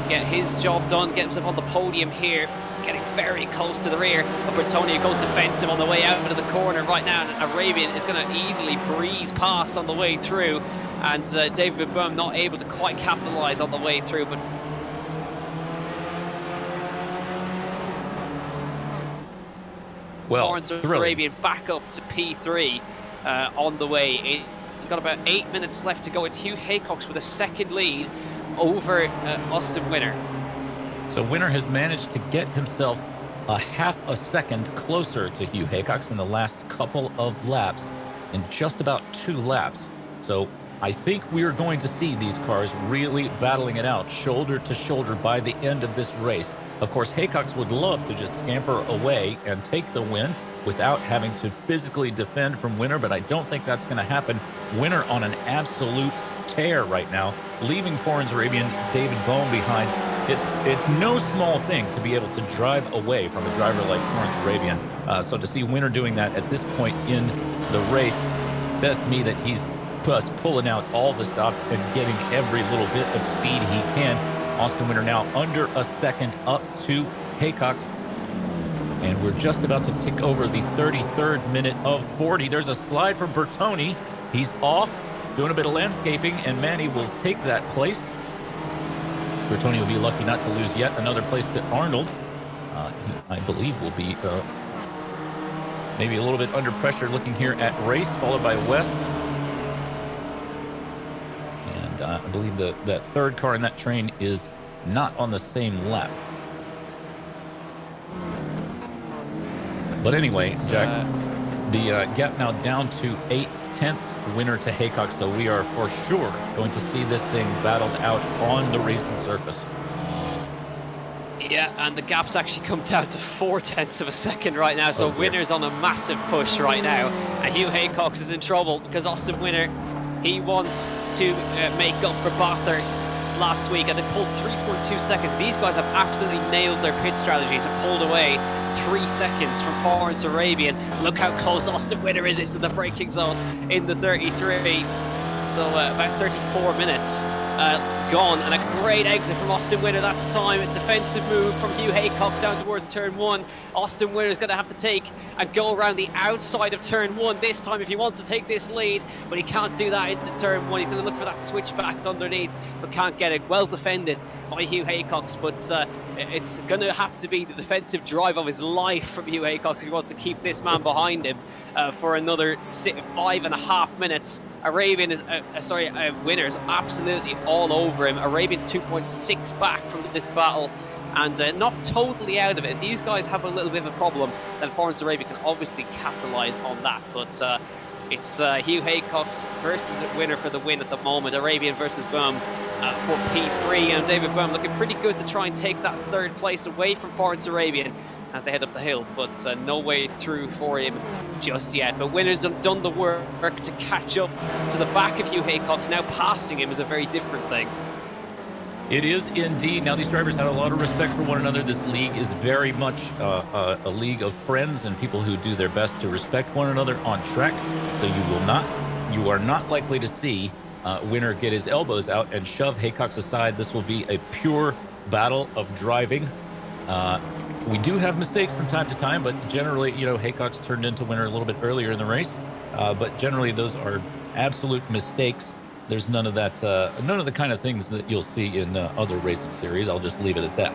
get his job done, get himself on the podium here, getting very close to the rear. But Bertoni goes defensive on the way out into the corner right now. Arabian is going to easily breeze past on the way through, and David Bohm not able to quite capitalize on the way through, but Foreign Arabian back up to P3 on the way. We've got about 8 minutes left to go. It's Hugh Haycox with a second lead over Austin Winner. So Winner has managed to get himself a half a second closer to Hugh Haycox in the last couple of laps, in just about 2 laps. So I think we are going to see these cars really battling it out shoulder to shoulder by the end of this race. Of course, Haycox would love to just scamper away and take the win without having to physically defend from Winner, but I don't think that's going to happen. Winner on an absolute tear right now, leaving Foreign Arabian David Bohm behind. It's no small thing to be able to drive away from a driver like Foreign Arabian. So to see Winner doing that at this point in the race says to me that he's just pulling out all the stops and getting every little bit of speed he can. Austin Winner now under a second up to Haycox. And we're just about to tick over the 33rd minute of 40. There's a slide from Bertoni. He's off, doing a bit of landscaping, and Manny will take that place. Bertoni will be lucky not to lose yet another place to Arnold. He, I believe, will be maybe a little bit under pressure looking here at Race, followed by West. And I believe that third car in that train is not on the same lap. But anyway, Jack, the gap now down to 8/10 Winner to Haycox, so we are for sure going to see this thing battled out on the racing surface. Yeah, and the gap's actually come down to 0.4 of a second right now, so Winner's on a massive push right now, and Hugh Haycox is in trouble because Austin Winner, he wants to make up for Bathurst last week, and they pulled 3.2 seconds. These guys have absolutely nailed their pit strategies and pulled away 3 seconds from Foreign Arabian. Look how close Austin Winner is into the braking zone in the 33. So about 34 minutes gone, and a great exit from Austin Winner that time. A defensive move from Hugh Haycox down towards turn 1. Austin Winner is going to have to take and go around the outside of turn 1 this time if he wants to take this lead, but he can't do that into turn 1. He's going to look for that switchback underneath, but can't get it. Well defended by Hugh Haycox, but it's going to have to be the defensive drive of his life from Hugh Haycox if he wants to keep this man behind him for another 5.5 minutes. Arabian is, Winner is absolutely all over him. Arabian's 2.6 back from this battle, and not totally out of it. If these guys have a little bit of a problem, then Florence Arabian can obviously capitalise on that. But it's Hugh Haycox versus Winner for the win at the moment. Arabian versus Boom for P3, and David Boom looking pretty good to try and take that 3rd place away from Florence Arabian as they head up the hill, but no way through for him just yet. But Winner's done the work to catch up to the back of Hugh Haycox. Now passing him is a very different thing. It is indeed. Now these drivers had a lot of respect for one another. This league is very much a league of friends and people who do their best to respect one another on track. So you are not likely to see Winner get his elbows out and shove Haycox aside. This will be a pure battle of driving. We do have mistakes from time to time, but generally, Haycox turned into Winner a little bit earlier in the race. But generally, those are absolute mistakes. There's none of that, none of the kind of things that you'll see in other racing series. I'll just leave it at that.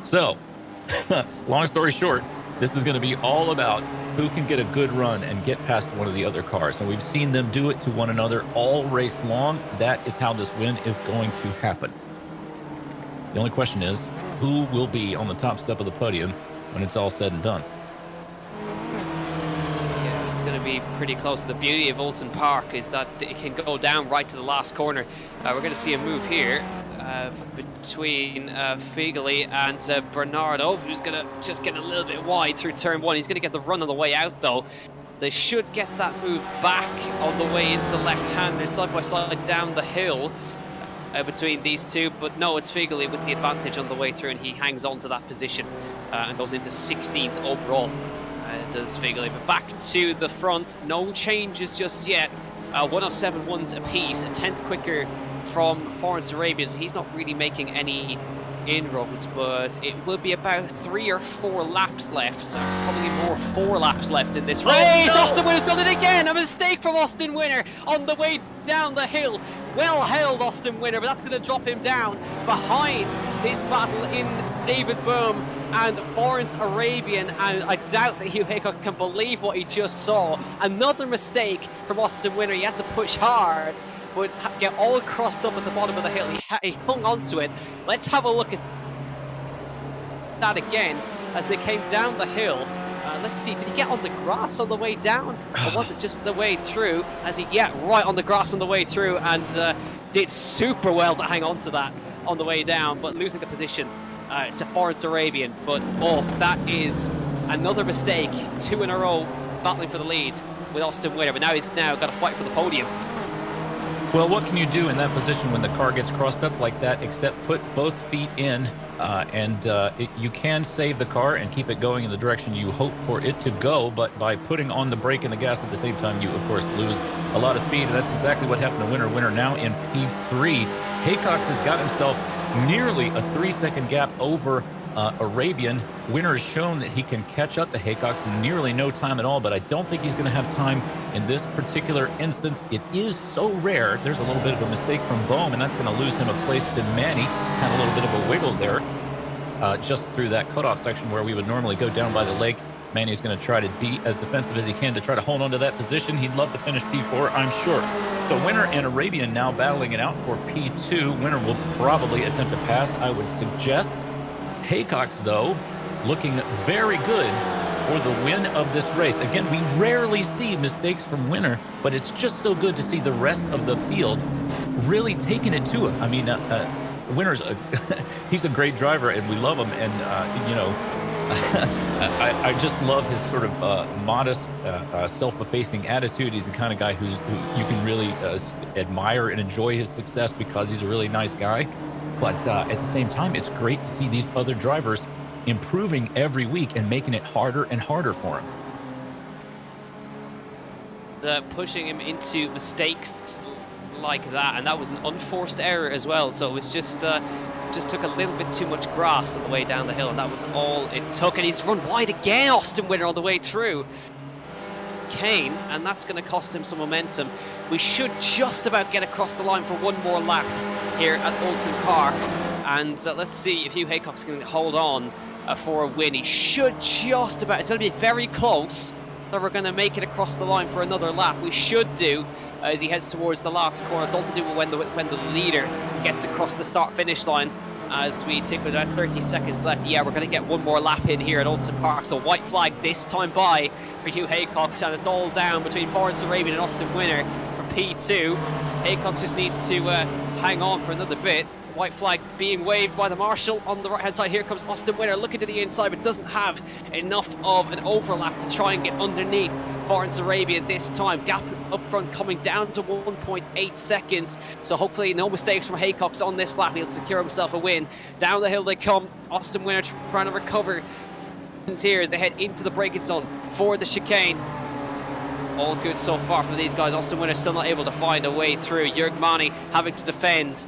So, long story short, this is going to be all about who can get a good run and get past one of the other cars. And we've seen them do it to one another all race long. That is how this win is going to happen. The only question is, who will be on the top step of the podium when it's all said and done? Yeah, it's going to be pretty close. The beauty of Oulton Park is that it can go down right to the last corner. We're going to see a move here between Figoli and Bernardo, who's going to just get a little bit wide through turn 1. He's going to get the run on the way out, though. They should get that move back on the way into the left-hand. They're side by side down the hill. Between these two, but no, it's Figoli with the advantage on the way through, and he hangs on to that position and goes into 16th overall. Does Figoli, but back to the front, no changes just yet. 107.1s apiece, a 10th quicker from Florence Arabian, so he's not really making any inroads, but it will be about 3 or 4 laps left, probably more 4 laps left in this race. Oh, no! Austin Winner's done it again, a mistake from Austin Winner on the way down the hill. Well held Austin Winner, but that's going to drop him down behind this battle in David Boom and Florence Arabian, and I doubt that Hugh Haycock can believe what he just saw. Another mistake from Austin Winner. He had to push hard, but get all crossed up at the bottom of the hill. He hung onto it. Let's have a look at that again as they came down the hill. Let's see, did he get on the grass on the way down? Or was it just the way through? Right on the grass on the way through, and did super well to hang on to that on the way down, but losing the position to Florence Arabian. But, that is another mistake. 2 in a row battling for the lead with Austin Winner, but now he's got to fight for the podium. Well, what can you do in that position when the car gets crossed up like that except put both feet in? You can save the car and keep it going in the direction you hope for it to go, but by putting on the brake and the gas at the same time, you, of course, lose a lot of speed, and that's exactly what happened to Winner. Winner now in P3. Haycox has got himself nearly a 3-second gap over Arabian. Winner has shown that he can catch up to Haycox in nearly no time at all, but I don't think he's going to have time in this particular instance. It is so rare. There's a little bit of a mistake from Bohm, and that's going to lose him a place to Manny. Had a little bit of a wiggle there just through that cutoff section where we would normally go down by the lake. Manny's going to try to be as defensive as he can to try to hold on to that position. He'd love to finish P4, I'm sure. So Winner and Arabian now battling it out for P2. Winner will probably attempt to pass, I would suggest. Haycox, though, looking very good for the win of this race. Again, we rarely see mistakes from Winner, but it's just so good to see the rest of the field really taking it to him. I mean, Winner's he's a great driver, and we love him. And, I just love his sort of modest, self-effacing attitude. He's the kind of guy who you can really admire and enjoy his success because he's a really nice guy. But at the same time, it's great to see these other drivers improving every week and making it harder and harder for him. Pushing him into mistakes like that, and that was an unforced error as well. So it was just took a little bit too much grass on the way down the hill, and that was all it took. And he's run wide again, Austin Winner, on the way through Kane, and that's going to cost him some momentum. We should just about get across the line for one more lap here at Oulton Park, and let's see if Hugh Haycock's going to hold on for a win. He should just about. It's going to be very close that we're going to make it across the line for another lap. We should do as he heads towards the last corner. It's all to do with when the leader gets across the start-finish line. As we take about 30 seconds left, yeah, we're going to get one more lap in here at Oulton Park. So white flag this time by for Hugh Haycock, and it's all down between Florence Arabian and Austin Winner for P2. Haycock just needs to hang on for another bit. White flag being waved by the marshal on the right-hand side. Here comes Austin Winner looking to the inside, but doesn't have enough of an overlap to try and get underneath Florence Arabian this time. Gap up front coming down to 1.8 seconds. So hopefully no mistakes from Haycock's on this lap. He'll secure himself a win. Down the hill they come. Austin Winner trying to recover here as they head into the braking zone for the chicane. All good so far from these guys. Austin Winner still not able to find a way through. Jörg Mani having to defend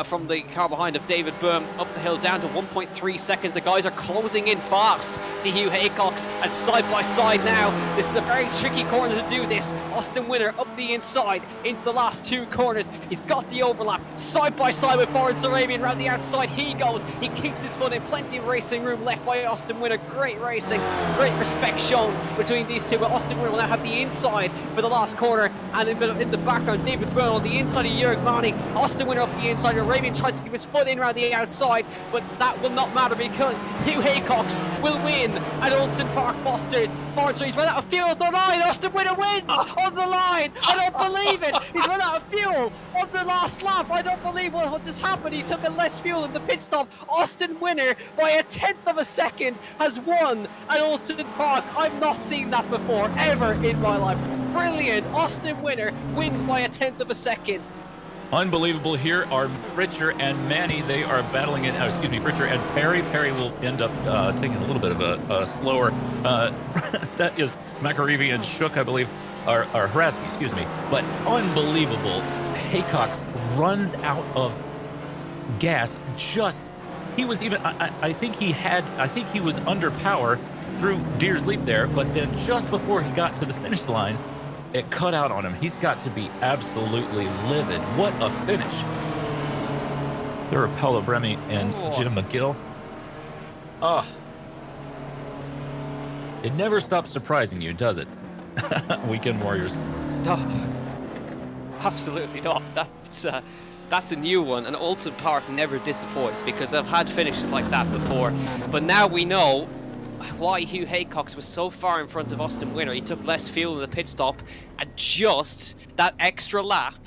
from the car behind of David Boom. Up the hill down to 1.3 seconds. The guys are closing in fast to Hugh Haycock's, and side by side now. This is a very tricky corner to do this. Austin Winner up the inside into the last two corners. He's got the overlap side by side with Florence Arabian. Around the outside he goes. He keeps his foot in. Plenty of racing room left by Austin Winner. Great racing, great respect shown between these two. But Austin Winner will now have the inside for the last corner, and in the background David Boom on the inside of Jörg Mani. Austin Winner up the inside. Arabian tries to keep his foot in around the outside, but that will not matter because Hugh Haycock's will win at Oulton Park Fosters. Forrester, he's run out of fuel at the line. Austin Winner wins on the line. I don't believe it. He's run out of fuel on the last lap. I don't believe what just happened. He took a less fuel in the pit stop. Austin Winner, by a 1/10 of a second, has won at Oulton Park. I've not seen that before, ever in my life. Brilliant. Austin Winner wins by a 1/10 of a second. Unbelievable. Here are Fritcher and Manny. They are battling it. Excuse me, Fritcher and Perry. Perry will end up taking a little bit of a slower. That is McAreevy and Shook, I believe, or Haraski, excuse me. But unbelievable. Haycock's runs out of gas. He was even. I think he was under power through Deer's Leap there, but then just before he got to the finish line, it cut out on him. He's got to be absolutely livid. What a finish. There are Paolo Bremi and Jim McGill. It never stops surprising you, does it? Weekend Warriors. Oh, absolutely not. That's a new one, and Oulton Park never disappoints because I've had finishes like that before. But now we know why Hugh Haycock was so far in front of Austin Winner. He took less fuel in the pit stop, and just that extra lap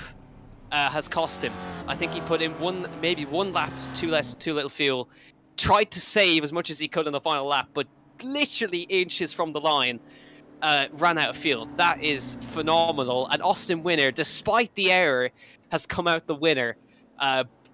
has cost him. I think he put in maybe one lap too little fuel, tried to save as much as he could in the final lap, but literally inches from the line ran out of fuel. That is phenomenal, and Austin Winner, despite the error, has come out the winner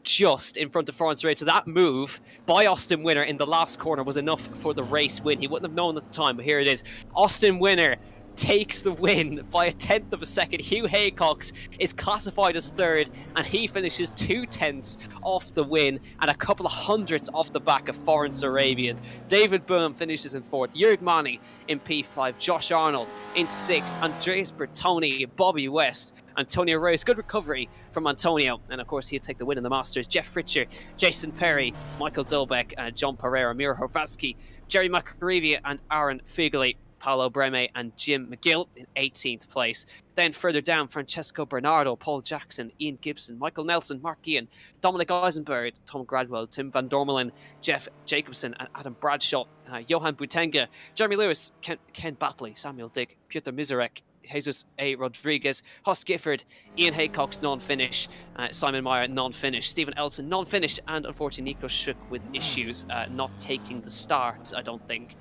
just in front of Florence Arabian. So that move by Austin Winner in the last corner was enough for the race win. He wouldn't have known at the time, but here it is. Austin Winner takes the win by a 1/10 of a second. Hugh Haycock is classified as third, and he finishes 2/10 off the win and a couple of hundredths off the back of Florence Arabian. David Boom finishes in fourth, Jörg Mani in P5, Josh Arnold in sixth, Andreas Bertoni, Bobby West, Antonio Reyes. Good recovery from Antonio, and of course he'll take the win in the Masters. Jeff Fritcher, Jason Perry, Michael Dolbeck, John Pereira, Mira Horvatsky, Jerry McAreevy and Aaron Figli, Paolo Breme and Jim McGill in 18th place. Then further down, Francesco Bernardo, Paul Jackson, Ian Gibson, Michael Nelson, Mark Ian, Dominic Eisenberg, Tom Gradwell, Tim Van Dormelen, Jeff Jacobson and Adam Bradshaw, Johan Butenga, Jeremy Lewis, Ken Batley, Samuel Dick, Piotr Mizarek, Jesus A. Rodriguez, Hoss Gifford, Ian Haycock's non-finish, Simon Meyer non-finish, Stephen Elton non-finished, and unfortunately Nico Shook with issues not taking the start, I don't think,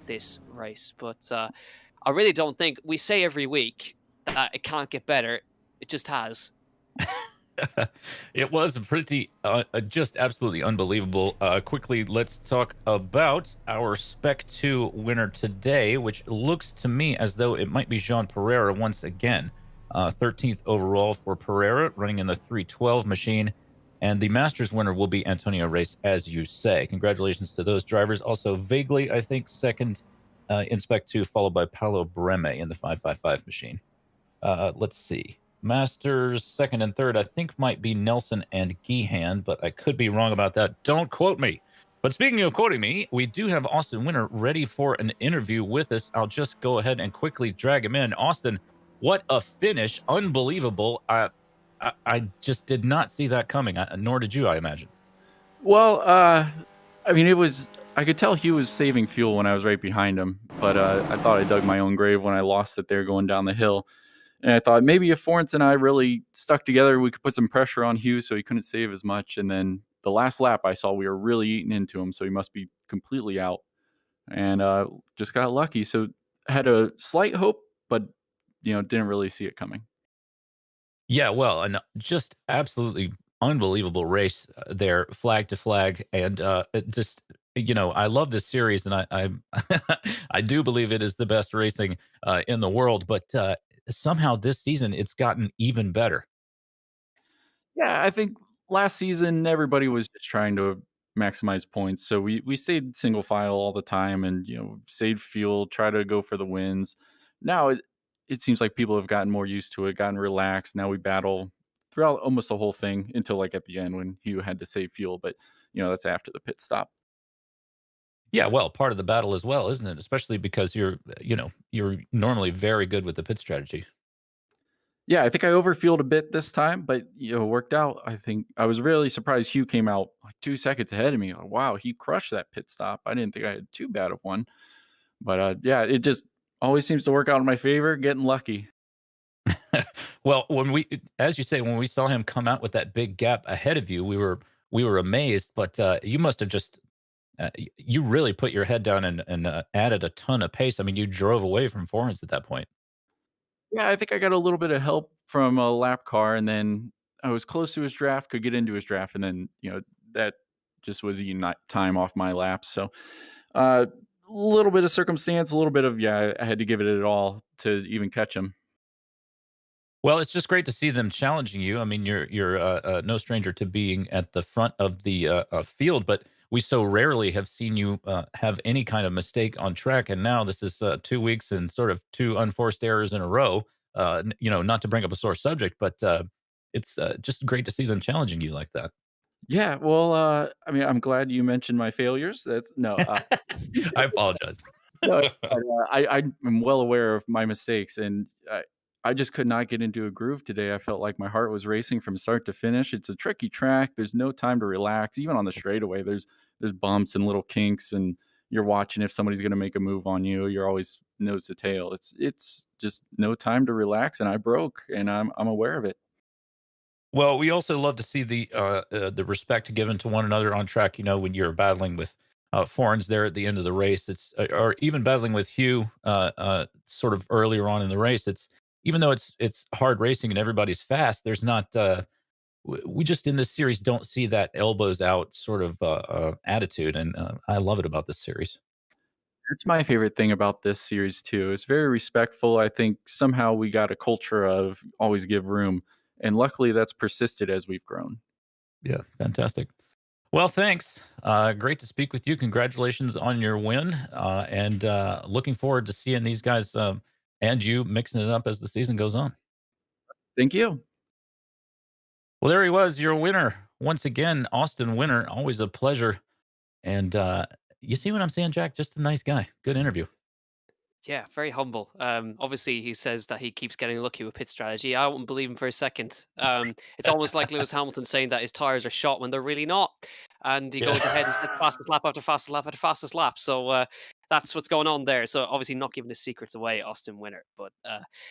this race. But I really don't think, we say every week that it can't get better. It just has. It was pretty, just absolutely unbelievable. Quickly, let's talk about our Spec 2 winner today, which looks to me as though it might be Jean Pereira once again. 13th overall for Pereira, running in the 312 machine. And the Masters winner will be Antonio Race, as you say. Congratulations to those drivers. Also, vaguely, I think, second in Spec 2, followed by Paulo Breme in the 555 machine. Let's see. Masters second and third, I think, might be Nelson and Gehan, but I could be wrong about that. Don't quote me. But speaking of quoting me, we do have Austin Winter ready for an interview with us. I'll just go ahead and quickly drag him in. Austin, what a finish. Unbelievable. I just did not see that coming, nor did you, I imagine. Well, I mean, I could tell he was saving fuel when I was right behind him, but I thought I dug my own grave when I lost it there going down the hill. And I thought maybe if Forrence and I really stuck together, we could put some pressure on Hugh so he couldn't save as much. And then the last lap I saw we were really eating into him, so he must be completely out. And just got lucky. So I had a slight hope, but didn't really see it coming. Yeah, well, and just absolutely unbelievable race there, flag to flag, and just I love this series, and I I do believe it is the best racing in the world, but somehow this season it's gotten even better. Yeah, I think last season everybody was just trying to maximize points, so we stayed single file all the time, and saved fuel, try to go for the wins. Now it seems like people have gotten more used to it, gotten relaxed. Now we battle throughout almost the whole thing until like at the end when Hugh had to save fuel, but that's after the pit stop. Yeah, well, part of the battle as well, isn't it? Especially because you're normally very good with the pit strategy. Yeah, I think I overfueled a bit this time, but it worked out. I think I was really surprised Hugh came out like 2 seconds ahead of me. Like, wow, he crushed that pit stop. I didn't think I had too bad of one, but yeah, it just always seems to work out in my favor. Getting lucky. Well, as you say, when we saw him come out with that big gap ahead of you, we were amazed. But you must have just you really put your head down and added a ton of pace. I mean, you drove away from Forrest at that point. Yeah, I think I got a little bit of help from a lap car, and then I was close to his draft, could get into his draft, and then that just was eating time off my laps. So a little bit of circumstance, a little bit of I had to give it all to even catch him. Well, it's just great to see them challenging you. I mean, you're no stranger to being at the front of the field, but we so rarely have seen you have any kind of mistake on track. And now this is 2 weeks and sort of two unforced errors in a row. Not to bring up a sore subject, but it's just great to see them challenging you like that. Yeah, well, I mean, I'm glad you mentioned my failures. That's no, I apologize. no, but, I am well aware of my mistakes, and I just could not get into a groove today. I felt like my heart was racing from start to finish. It's a tricky track. There's no time to relax. Even on the straightaway, there's bumps and little kinks, and you're watching if somebody's going to make a move on you. You're always nose to tail. It's just no time to relax, and I broke, and I'm aware of it. Well, we also love to see the respect given to one another on track. When you're battling with foreigns there at the end of the race, or even battling with Hugh sort of earlier on in the race. It's even though it's hard racing and everybody's fast. There's not we just in this series don't see that elbows out sort of attitude, and I love it about this series. That's my favorite thing about this series too. It's very respectful. I think somehow we got a culture of always give room, and luckily that's persisted as we've grown. Yeah, fantastic. Well, thanks. Great to speak with you. Congratulations on your win, and looking forward to seeing these guys and you mixing it up as the season goes on. Thank you. Well, there he was, your winner once again, Austin Winter. Always a pleasure. And you see what I'm saying, Jack? Just a nice guy. Good interview. Yeah, very humble. Obviously, he says that he keeps getting lucky with pit strategy. I wouldn't believe him for a second. It's almost like Lewis Hamilton saying that his tires are shot when they're really not, and he Yeah. goes ahead and says fastest lap after fastest lap after fastest lap. So that's what's going on there. So obviously, not giving his secrets away, Austin Winter. But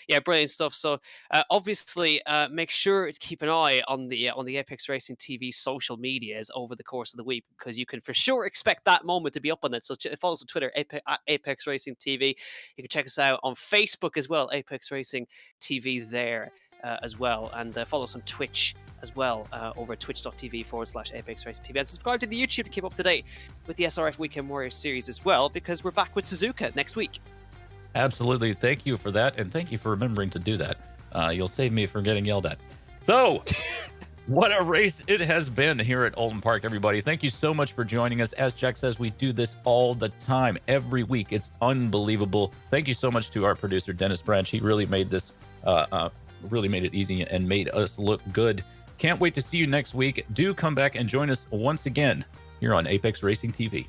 yeah, brilliant stuff. So obviously, make sure to keep an eye on the Apex Racing TV social medias over the course of the week, because you can for sure expect that moment to be up on it. So follow us on Twitter at Apex Racing TV. You can check us out on Facebook as well, Apex Racing TV there as well. And follow us on Twitch as well over at twitch.tv/Apex Racing TV. And subscribe to the YouTube to keep up to date with the SRF Weekend Warriors series as well, because we're back with Suzuka next week. Absolutely. Thank you for that. And thank you for remembering to do that. You'll save me from getting yelled at. So, what a race it has been here at Oulton Park, everybody. Thank you so much for joining us. As Jack says, we do this all the time, every week. It's unbelievable. Thank you so much to our producer, Dennis Branch. He really made this, really made it easy and made us look good. Can't wait to see you next week. Do come back and join us once again here on Apex Racing TV.